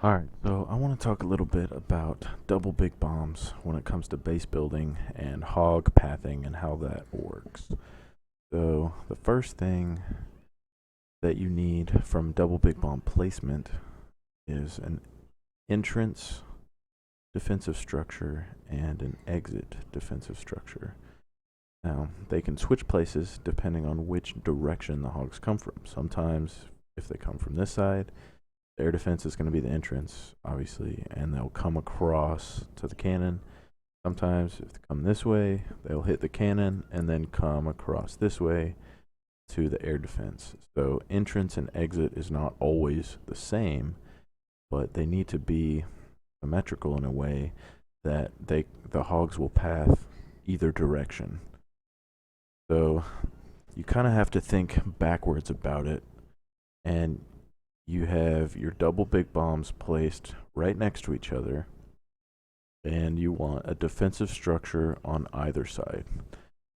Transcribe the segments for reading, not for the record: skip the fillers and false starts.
Alright, so I want to talk a little bit about double big bombs when it comes to base building and hog pathing and how that works. So, the first thing that you need from double big bomb placement is an entrance defensive structure and an exit defensive structure. Now, they can switch places depending on which direction the hogs come from. Sometimes, if they come from this side, air defense is going to be the entrance, obviously, and they'll come across to the cannon. Sometimes, if they come this way, they'll hit the cannon and then come across this way to the air defense. So, entrance and exit is not always the same, but they need to be symmetrical in a way that the hogs will path either direction. So, you kind of have to think backwards about it, and you have your double big bombs placed right next to each other, and you want a defensive structure on either side.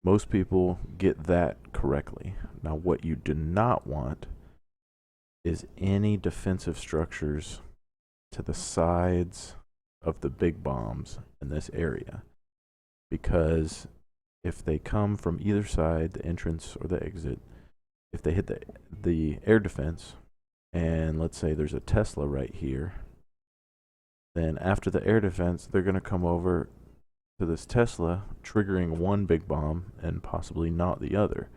Most people get that correctly. Now, what you do not want is any defensive structures to the sides of the big bombs in this area, because if they come from either side, the entrance or the exit, if they hit the air defense, and let's say there's a Tesla right here, then after the air defense, they're going to come over to this Tesla, triggering one big bomb and possibly not the other.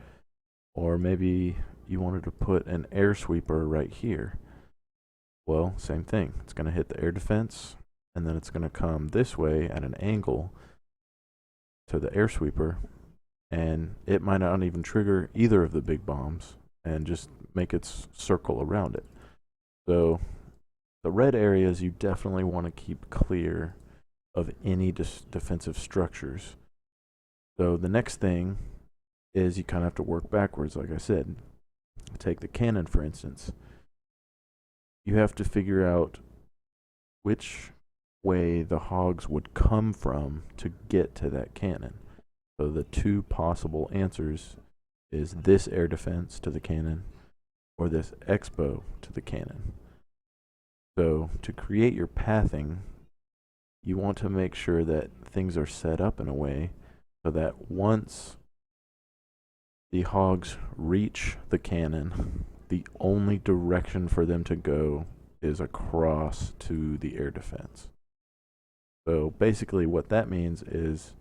Or maybe you wanted to put an air sweeper right here. Well, same thing. It's going to hit the air defense, and then it's going to come this way at an angle to the air sweeper, and it might not even trigger either of the big bombs and just make its circle around it. So the red areas you definitely want to keep clear of any defensive structures. So the next thing is you kind of have to work backwards, like I said. Take the cannon, for instance. You have to figure out which way the hogs would come from to get to that cannon. So the two possible answers is this air defense to the cannon or this expo to the cannon. So to create your pathing, you want to make sure that things are set up in a way so that once the hogs reach the cannon, the only direction for them to go is across to the air defense. So basically what that means is,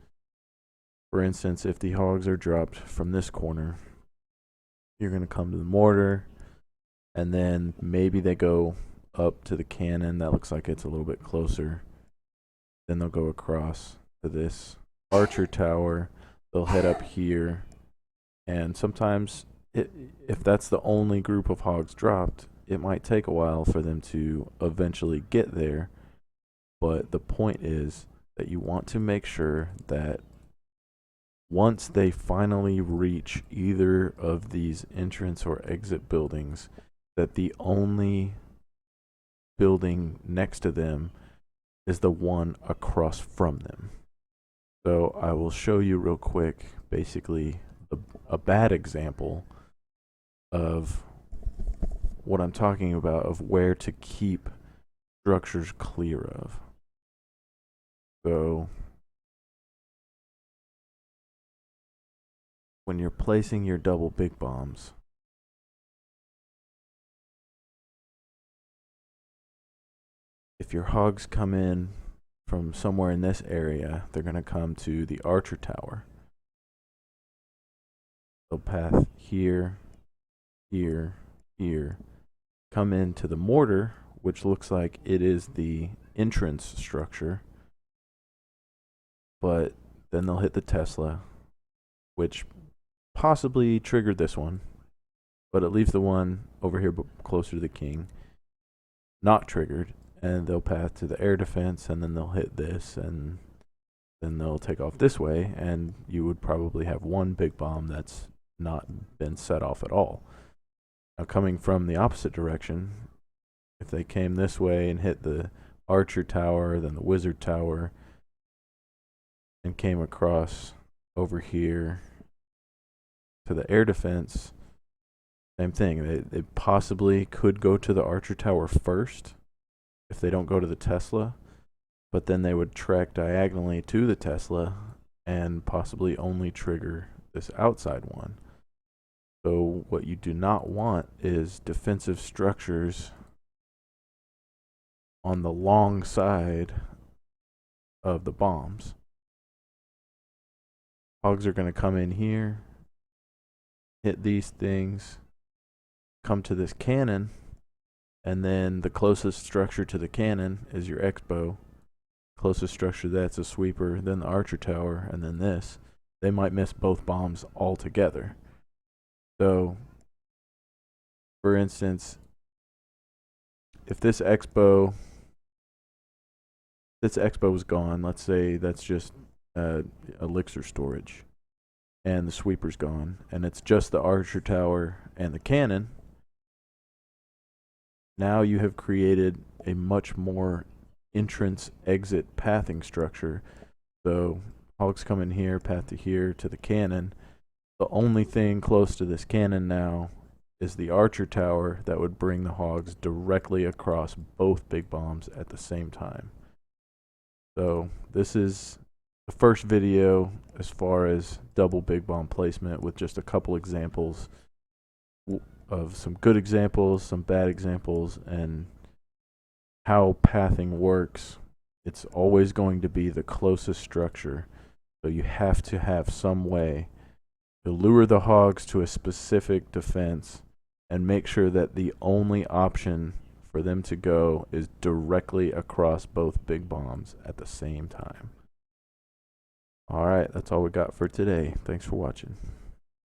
for instance, if the hogs are dropped from this corner, you're going to come to the mortar, and then maybe they go up to the cannon. That looks like it's a little bit closer. Then they'll go across to this archer tower. They'll head up here. And sometimes, if that's the only group of hogs dropped, it might take a while for them to eventually get there. But the point is that you want to make sure that once they finally reach either of these entrance or exit buildings, that the only building next to them is the one across from them. So I will show you real quick, basically, a bad example of what I'm talking about, of where to keep structures clear of. So when you're placing your double big bombs, if your hogs come in from somewhere in this area, they're going to come to the archer tower. They'll path here, here, here, come into the mortar, which looks like it is the entrance structure, but then they'll hit the Tesla, which possibly triggered this one, but it leaves the one over here closer to the king not triggered, and they'll path to the air defense, and then they'll hit this, and then they'll take off this way, and you would probably have one big bomb that's not been set off at all. Now, coming from the opposite direction, if they came this way and hit the archer tower, then the wizard tower, and came across over here to the air defense, same thing. They possibly could go to the archer tower first, if they don't go to the Tesla, but then they would track diagonally to the Tesla and possibly only trigger this outside one. So what you do not want is defensive structures on the long side of the bombs. Hogs are going to come in here, hit these things, come to this cannon, and then the closest structure to the cannon is your X-bow. Closest structure to that's a sweeper, then the archer tower, and then this. They might miss both bombs altogether. So, for instance, if this X-bow is gone, let's say that's just elixir storage, and the sweeper's gone, and it's just the archer tower and the cannon, now you have created a much more entrance exit pathing structure. So hogs come in here, path to here to the cannon. The only thing close to this cannon now is the archer tower that would bring the hogs directly across both big bombs at the same time. So this is the first video as far as double big bomb placement, with just a couple examples of some good examples, some bad examples, and how pathing works. It's always going to be the closest structure. So you have to have some way to lure the hogs to a specific defense and make sure that the only option for them to go is directly across both big bombs at the same time. Alright, that's all we got for today. Thanks for watching.